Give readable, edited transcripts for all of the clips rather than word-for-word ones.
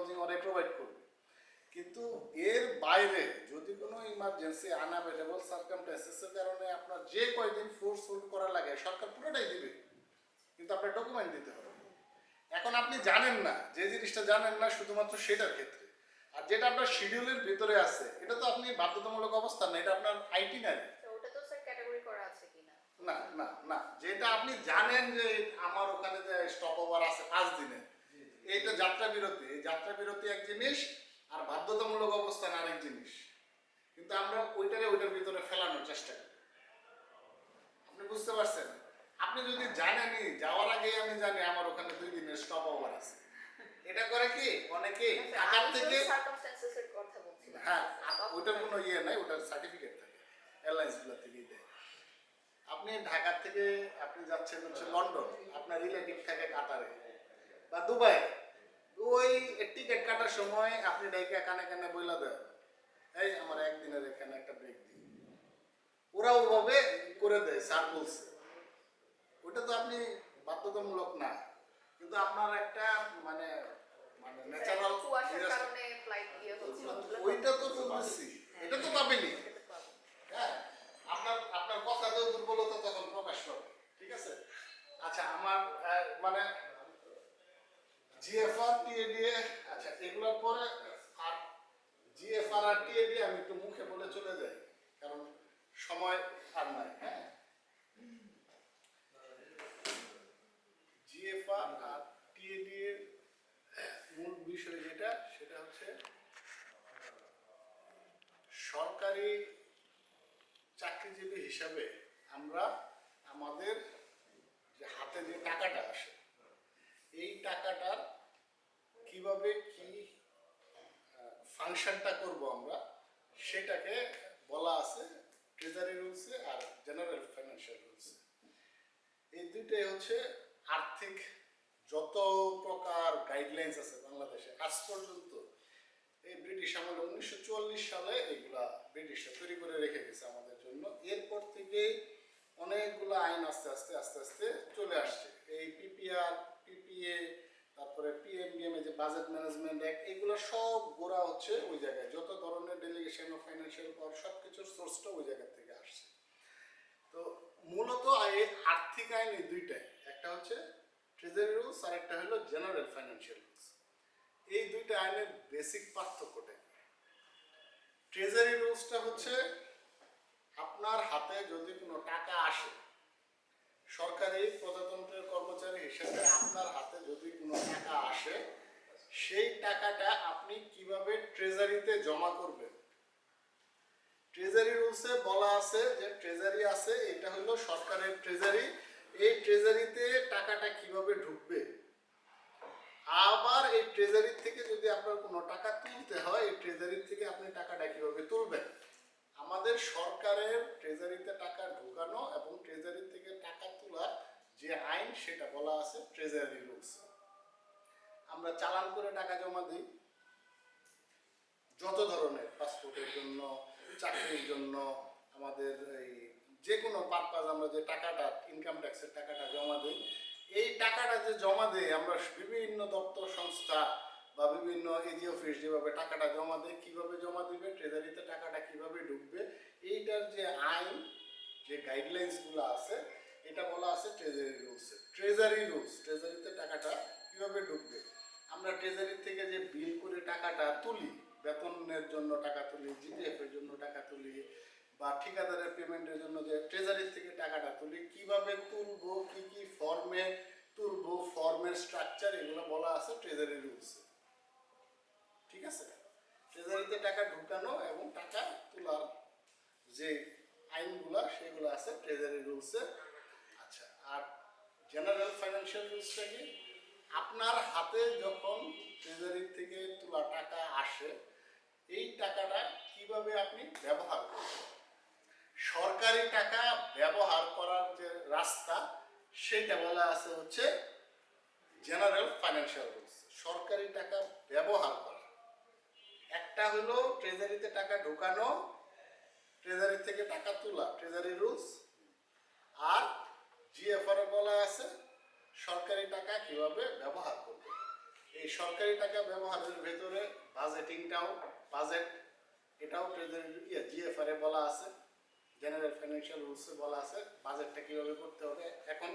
Housing ওরাই provide করবে। কিন্তু এর বাইরে যদি কোনো ইমার্জেন্সি আনঅ্যাভেলেবল সার্কামস্ট্যান্সেসের কারণে আপনার যে কয়দিন ফোর্সফুল করা লাগে সরকার পুরোটাই দিবে, কিন্তু আপনার ডকুমেন্ট দিতে হবে। এখন আপনি জানেন না, যে জিনিসটা জানেন না শুধুমাত্র সেটার ক্ষেত্রে, আর যেটা আপনার শিডিউলের ভিতরে আছে এটা তো আপনি বাধ্যতামূলক অবস্থা না, এটা আপনার আইটিনারি। ওটা তো স্যার ক্যাটাগরি করা আছে কিনা? না না না, যেটা আপনি জানেন যে আমার ওখানে যে স্টপ ওভার আছে 5 দিনে, এইটা যাত্রা বিরতি, এই যাত্রা বিরতি এক জিনিস আর বাধ্যতামূলক অবস্থান আরেক জিনিস, কিন্তু আমরা ওইটার ভিতরে ফেলানোর চেষ্টা করি। আপনি বুঝতে পারছেন? আপনি যদি জানেনই যাওয়ার আগে আমি জানি আমার ওখানে 2 দিনের স্টপ ওভার আছে, এটা করে কি অনেকে ঢাকার থেকে সার্কামস্ট্যান্সেসের কথা বলছিলাম। হ্যাঁ, ওইটার কোনো ইয়ে নাই, ওটার সার্টিফিকেট থাকে এয়ারলাইন্সগুলো থেকেই দেয়। আপনি ঢাকা থেকে আপনি যাচ্ছেন হচ্ছে লন্ডন, আপনার রিলেটিভ থাকে কাতারে বা দুবাই, ওই টিকিট কাটার সময় আপনি ডাইকা কানে কানে বইলা দেন এই আমার একদিনের এখানে একটা ব্রেক দিই, ওরা ওভাবে করে দেয়, স্যার বলছে। ওটা তো আপনি বাধ্যতামূলক না, কিন্তু আপনার একটা মানে মানে ন্যাচারাল কুয়াশার কারণে ফ্লাইট ইয়ে হচ্ছে, ওইটা তো বলছি, এটা তো পাবেনি। হ্যাঁ, আপনার আপনার কথাতেও দুর্বলতা তখন প্রকাশ পাবে, ঠিক আছে? আচ্ছা, আমার মানে জিএফআর টিএডিএ, আচ্ছা এগুলোর পরে আর জিএফআর আর টিএডিএ আমি একটু মুখে বলে চলে যাই, কারণ সময় আর নাই। হ্যাঁ, জিএফআর আর টিএডিএ মূল বিষয় যেটা, সেটা হচ্ছে সরকারি চাকরিজীবী হিসাবে আমরা আমাদের যে হাতে যে টাকাটা আসে, এই টাকাটার কিভাবে কি ফাংশনটা করব আমরা, সেটাকে বলা আছে ট্রেজারি রুলসে আর জেনারেল ফাইন্যান্সিয়াল রুলসে। এই দুইটাই হচ্ছে আর্থিক যত প্রকার গাইডলাইন্স আছে বাংলাদেশে আজ পর্যন্ত, এই ব্রিটিশ আমলে 1944 সালে এগুলা ব্রিটিশরা তৈরি করে রেখে গেছে আমাদের জন্য। এরপর থেকেই অনেকগুলো আইন আস্তে আস্তে আস্তে আস্তে চলে আসছে। এই পিপিআর, পিপিএ, তারপরে পিএমডিএম, যে বাজেট ম্যানেজমেন্ট অ্যাক্ট, এগুলো সব গোড়া হচ্ছে ওই জায়গায়। যত ধরনের ডেলিগেশন অফ ফাইন্যান্সিয়াল পাওয়ার সব কিছুর সোর্সটা ওই জায়গা থেকে আসছে। তো মূলত এই আর্থিক আইন এই দুইটাই, একটা হচ্ছে ট্রেজারি রুলস আর একটা হলো জেনারেল ফাইন্যান্সিয়াল রুলস। এই দুইটা আইনের বেসিক পার্থক্যটা কি? ট্রেজারি রুলসটা হচ্ছে আপনার হাতে যদি কোনো টাকা আসে, সরকারি প্রজাতন্ত্রের কর্মচারী হিসেবে আপনার হাতে যদি কোনো টাকা আসে, সেই টাকাটা আপনি কিভাবে ট্রেজারিতে জমা করবেন। ট্রেজারি রুলসে বলা আছে যে ট্রেজারি আছে, এটা হলো সরকারের ট্রেজারি, এই ট্রেজারিতে টাকাটা কিভাবে ঢুকবে। আবার এই ট্রেজারির থেকে যদি আপনার কোনো টাকা তুলতে হয়, এই ট্রেজারির থেকে আপনি টাকাটা কিভাবে তুলবেন। আমাদের সরকারের ট্রেজারিতে টাকা ঢোকানো এবং ট্রেজারি থেকে টাকা তোলার যে আইন, সেটা বলা আছে ট্রেজারি রুলস। আমরা চালান করে টাকা জমা দিই, যত ধরনের পাসপোর্টের জন্য, চাকরির জন্য, আমাদের এই যে কোনো পারপাস আমরা যে টাকাটা ইনকাম ট্যাক্সের টাকাটা জমা দিই, এই টাকাটা যে জমা দেয় আমরা বিভিন্ন দপ্তর সংস্থা বা বিভিন্ন এজি অফিস যেভাবে টাকাটা জমা দেয়, কীভাবে জমা দিবে, ট্রেজারিতে টাকাটা কিভাবে ঢুকবে, এইটার যে আইন, যে গাইডলাইন্সগুলো আছে, এটা বলা আছে ট্রেজারি রুলসে। ট্রেজারি রুলস, ট্রেজারিতে টাকাটা কিভাবে ঢুকবে। আমরা ট্রেজারি থেকে যে বিল করে টাকাটা তুলি, বেতনের জন্য টাকা তুলি, জিপিএফ এর জন্য টাকা তুলি, বা ঠিকাদারের পেমেন্টের জন্য যে ট্রেজারির থেকে টাকাটা তুলি, কিভাবে তুলবো, কি কি ফর্মে তুলবো, ফর্মের স্ট্রাকচার, এগুলো বলা আছে ট্রেজারি রুলসে। ঠিক আছে? ট্রেজারিতে টাকা ঢুকানো এবং টাকা তোলার যে আইনগুলো, সেগুলো আছে ট্রেজারি রুলসে। আচ্ছা, আর জেনারেল ফাইন্যান্সিয়াল রুলসটা কি? আপনার হাতে যখন ট্রেজারির থেকে তোলা টাকা আসে, এই টাকাটা কিভাবে আপনি ব্যবহার করবেন। সরকারি টাকা ব্যবহার করার যে রাস্তা, সেটা বলা আছে হচ্ছে জেনারেল ফাইন্যান্সিয়াল রুলস। সরকারি টাকা ব্যবহার করা, একটা হলো ট্রেজারিতে টাকা ঢোকানো, ট্রেজারি থেকে টাকা তোলা, ট্রেজারি রুলস। আর জিএফআর বলা আছে সরকারি টাকা কিভাবে ব্যবহার করবে। এই এই সরকারি টাকা ব্যবহারের ভেতরে বাজেট এটাও জিএফআর এ বলা আছে, জেনারেল ফাইন্যান্সিয়াল রুলসে বলা আছে বাজেটটা কীভাবে করতে হবে। এখন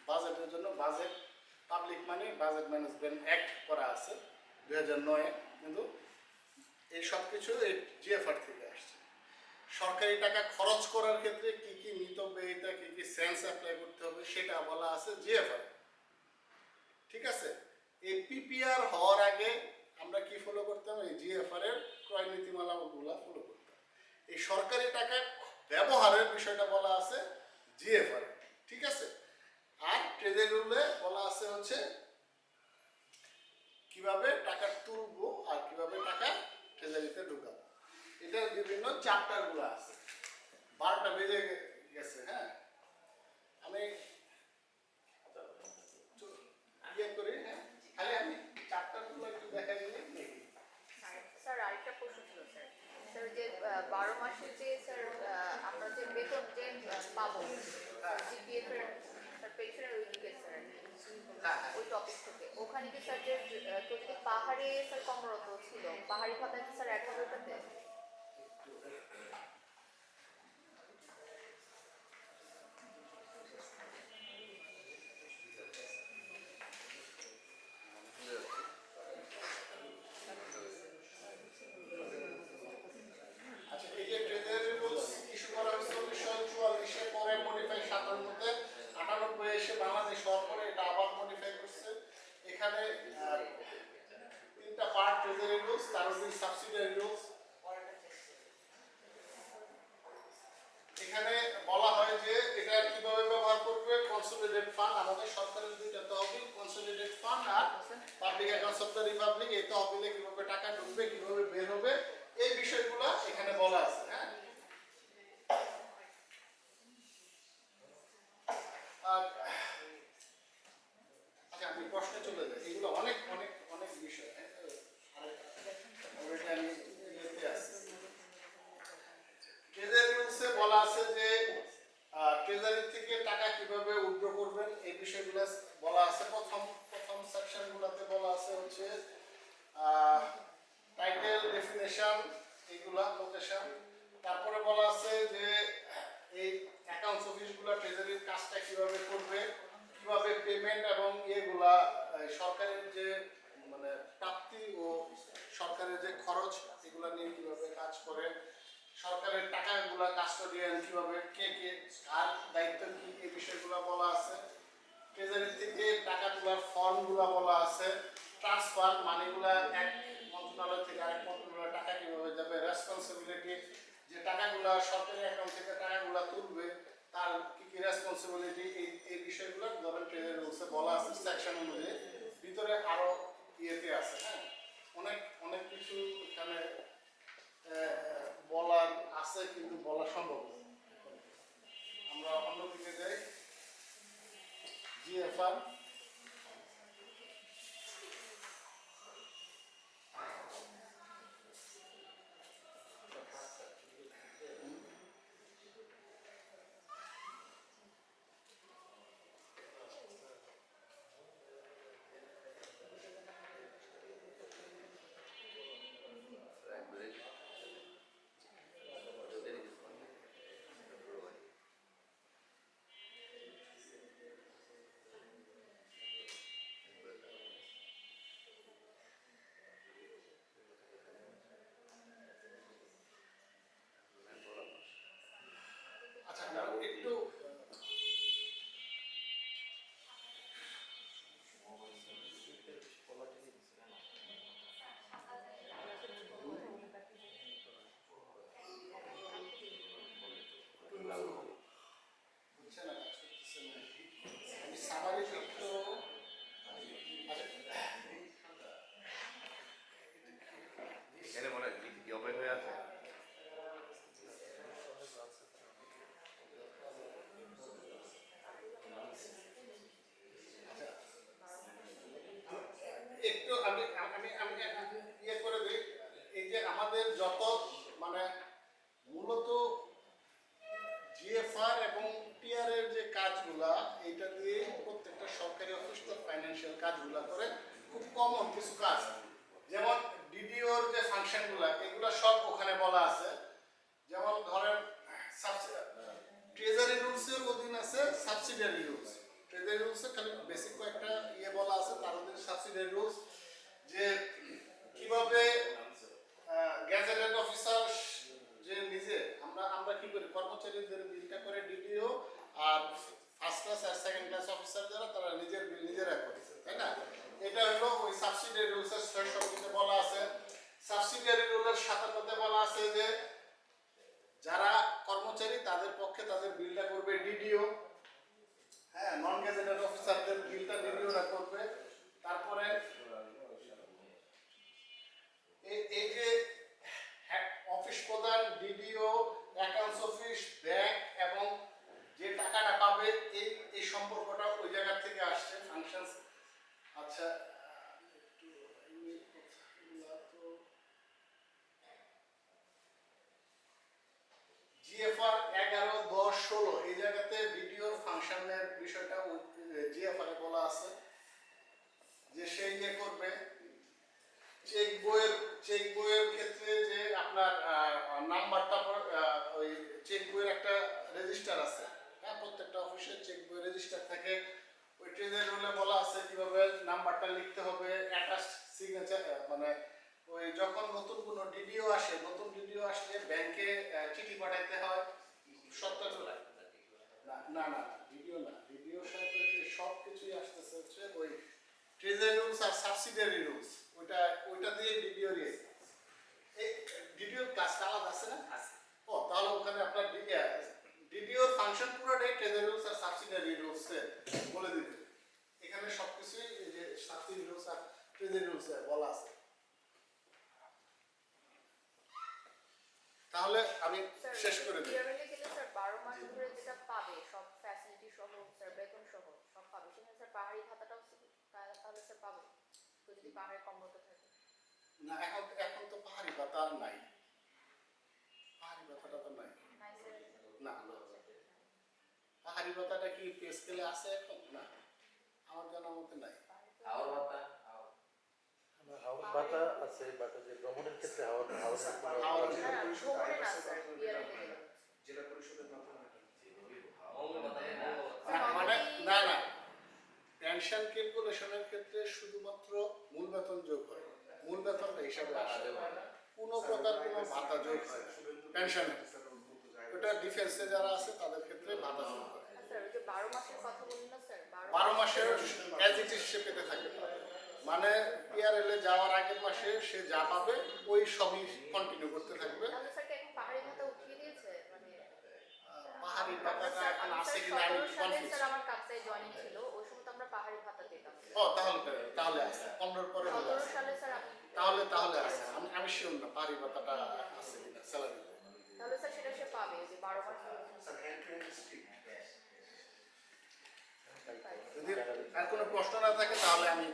বাজেটের জন্য পাবলিক মানি বাজেট ম্যানেজমেন্ট অ্যাক্ট করা আছে 2009-এ, কিন্তু এই সব কিছু এই জিএফআর থেকে আসছে। সরকারি টাকা খরচ করার ক্ষেত্রে কি কি মিতব্যয়িতা, কি কি সেন্স অ্যাপ্লাই করতে হবে সেটা বলা আছে জিএফআর। ঠিক আছে, এই পিপিআর হওয়ার আগে আমরা কি ফলো করতাম? এই জিএফআর এর ক্রয় নীতিমালাগুলো ফলো করতাম। এই সরকারি টাকা ব্যবহারের বিষয়টা বলা আছে জিএফআর। ঠিক আছে, আর ট্রেজারি রুলে বলা আছে হচ্ছে কিভাবে টাকা তুলবো আর কিভাবে টাকা ট্রেজারিতে ঢুকাবো। এটার বিভিন্ন চ্যাপ্টারগুলো আছে। 12টা বেজে গেছে। হ্যাঁ, আমি করি। হ্যাঁ, খালি আমি চ্যাপ্টারগুলো একটু দেখা দিলে দেখি। স্যার আরেকটা প্রশ্ন ছিল স্যার। স্যার যে 12 মাসে যে স্যার আমরা যে বেতন যে পাবো জিপিএফ এর স্যার পেনশনের উইকে স্যার ওই টপিক থেকে ওখানে কি স্যার যে কেউ যদি পাহাড়ে স্যার কর্মরত ছিল পাহাড়ি ভাতা কি স্যার 1,000 টাকা? আচ্ছা, এই যে ট্রেজারি রুলস ইস্যু করা হয়েছে 1944-এ, পরে মডিফাই 57-তে, 98-এ এসে বাংলাদেশ হওয়ার পরে এটা আবার মডিফাই করছে। এখানে 3টা পার্ট ট্রেজারি রুলস, তার মধ্যে সাবসিডিয়ারি রুলস। এখানে বলা হয় যে এটা কিভাবে ব্যবহার করবে। কনসোলিডেটেড ফান্ড, আমাদের সরকারের 2টা তহবিল, কনসোলিডেটেড ফান্ড আর public accounts of the republic. এই তহবিলে কিভাবে টাকা ঢুকবে, কিভাবে বের হবে, এই বিষয়গুলো এখানে বলা আছে। হ্যাঁ, আচ্ছা আমি প্রশ্নে চলে যাই। এগুলো অনেক অনেক অনেক বিষয়। হ্যাঁ, অলরেডি আমি ইয়েতে আছি। ট্রেজারি রুলসে বলা আছে যে ট্রেজারি থেকে টাকা কিভাবে উইথড্র করবেন, এই বিষয়গুলো বলা আছে। প্রথম সেকশনগুলোতে বলা আছে হচ্ছে টাইটেল, ডেফিনেশন, এইগুলা লোকেশন। তারপরে বলা আছে যে এই অ্যাকাউন্টস অফিসগুলো ট্রেজারির কাজটা কিভাবে করবে, কিভাবে পেমেন্ট এবং ইয়েগুলা সরকারের যে মানে প্রাপ্তি ও সরকারের যে খরচ এগুলা নিয়ে কিভাবে কাজ করে, সরকারের টাকাগুলা কাস্টোডিয়ান কিভাবে, কে কার দায়িত্ব কি, এই বিষয়গুলো বলা আছে। ট্রেজারি থেকে টাকা তোলার ফর্মগুলো বলা আছে। ট্রান্সফার মানিগুলা এক মন্ত্রণালয় থেকে আরেক মন্ত্রণালয়ে টাকা কিভাবে যাবে, রেসপন্সিবিলিটি, যে টাকাগুলা সরকারি অ্যাকাউন্ট থেকে টাকাগুলা তুলবে তার কি কি রেসপন্সিবিলিটি, এই বিষয়গুলো ধরেন ট্রেজারি রুলসে বলা আছে সেকশন অনুযায়ী। ভিতরে আরো ইয়েতে আছে। হ্যাঁ, অনেক অনেক কিছু এখানে বলার আছে, কিন্তু বলা সম্ভব না। আমরা অন্যদিকে যাই। জিএফআর একটু বুঝছে না, কাজ করতেছে না। আমি সামারি একটু এখানে মনে হয় কি ওপেন হয়ে আছে। একটু আমি আমি আমি ইয়ে করে দিই। এই যে আমাদের যত মানে মূলত জিএফআর এবং টিআর এর যে কাজগুলা, এটা দিয়ে প্রত্যেকটা সরকারি অফিস তো ফাইন্যান্সিয়াল কাজগুলা করে। খুব কমন কিছু কাজ, যেমন ডিডিওর যে ফাংশনগুলো এগুলো সব ওখানে বলা আছে। যেমন ধরেন ট্রেজারি রুলসের অধীন আছে সাবসিডিয়ারি রুলস। ট্রেজারি রুলসে খালি বেসিক কয়েকটা বলা আছে, তার অধীনে সাবসিডিয়ারি রুলস, যে কিভাবে গ্যাজেটেড অফিসার যে নিজে আমরা আমরা কি করি, কর্মচারীদের বিলটা করে ডিডিও, আর ফার্স্ট ক্লাস আর সেকেন্ড ক্লাস অফিসার যারা তারা নিজের বিল নিজেরা করে, তাই না? এটা হলো ওই সাবসিডিয়ারি রুলসের ৬তে বলা আছে। সাবসিডিয়ারি রুলের ৫৭তে বলা আছে যে যারা কর্মচারী তাদের পক্ষে তাদের বিলটা করবে ডিডিও, হ্যাঁ, নন গ্যাজেটেড অফিসারদের বিলটা ডিডিওরা করবে। তারপরে এই যে অফিস প্রধান, ডিডিও, অ্যাকাউন্টস অফিস, ব্যাংক এবং যে টাকাটা পাবে এই সম্পর্কটা ওই জায়গা থেকে আসছে ফাংশনস। আচ্ছা, একটু জিএফআর 11, 10, 16 এই জায়গাতে ডিডিওর ফাংশনের বিষয়টা জিএফআর এ বলা আছে যে সে করবে। চেক বইয়ের ক্ষেত্রে যে আপনার নাম্বারটা ওই চেক বইয়ের একটা রেজিস্টার আছে, হ্যাঁ, প্রত্যেকটা অফিসে চেক বই রেজিস্টার থাকে। ওই ট্রেজারি রুলে বলা আছে কিভাবে নাম্বারটা লিখতে হবে, অ্যাটাচড সিগনেচার, মানে ওই যখন নতুন কোনো ডিডিও আসে, নতুন ডিডিও আসলে ব্যাংকে চিঠি পাঠাইতে হয় সত্তর না ডিডিও না, ডিডিওর সাথে সব কিছুই আসতেছে হচ্ছে ওই ট্রেজারি রুলস আর সাবসিডিয়ারি রুলস, ওইটা দিয়ে ডিডিও এই ডিডিওর ক্লাসটা আলাদা আছে না? ও, তাহলে ওখানে আপনার ডিডিওর ফাংশন পুরোটাই ট্রেজারি রুলস আর সাবসিডিয়ারি রুলস বলে দিবে। এখানে সবকিছুই এই যে সাবসিডিয়ারি রুলস আর ট্রেজারি রুলস বলা আছে। তাহলে আমি শেষ করে দিই। স্যার 12 মাস ধরে যেটা পাবে সব ফ্যাসিলিটি সহ, স্যার বেতন সহ সব পাবে, সেখানে স্যার পাহাড়ি ভাতাটাও তাহলে স্যার পাবে তো, যদি পাহাড়ে কর্মরত থাকে? না, এখন তো পাহাড়ি ভাতা আর নাই, পাহাড়ি ভাতাটা তো নাই। নাই স্যার। না, পাহাড়ি ভাতাটা কি পে স্কেলে আছে এখন? না, আমার জানা মতে নাই। হাওড় ভাতা হাওড় ভাতা আছে, বাট যে ভ্রমণের ক্ষেত্রে হাওড় ভ্রমণে না স্যার, বিয়ারে গেলে জেলা পরিষদের মাধ্যমে মানে না, পেনশন ক্যালকুলেশনের ক্ষেত্রে শুধুমাত্র মূল বেতন যোগ হয়, মূল বেতনটা হিসাবে আসে, কোনো প্রকার কোনো ভাতা যোগ হয় না পেনশনে। ওটা ডিফেন্সে যারা আছে তাদের ক্ষেত্রে ভাতা যোগ হয়। স্যার ওই যে 12 মাসের কথা বললেন না স্যার, 12 মাসের অ্যাজ ইট ইজ সে পেতে থাকে, মানে পিআরএল এ যাওয়ার আগের মাসে সে যা পাবে ওই সবই কন্টিনিউ করতে থাকবে। তাহলে স্যার কি এখন পাহাড়ি ভাতা উঠিয়ে দিয়েছে? মানে পাহাড়ি ভাতাটা এখন আছে কি না আমি 17 সালে কনফিউজ। স্যার আমার কাজটাই জয়েনিং ছিল, ওই সময় তো আমরা পাহাড়ি ভাতা পেতাম। ও, তাহলে আছে 15 পরে হলে 17 আছে। সালে স্যার আমি তাহলে আছে, আমি শিওর না পাহাড়ি ভাতাটা আছে কিনা স্যালারি। তাহলে স্যার সেটা সে পাবে ওই যে 12 মাস ধরে। যদি আর কোনো প্রশ্ন না থাকে তাহলে আমি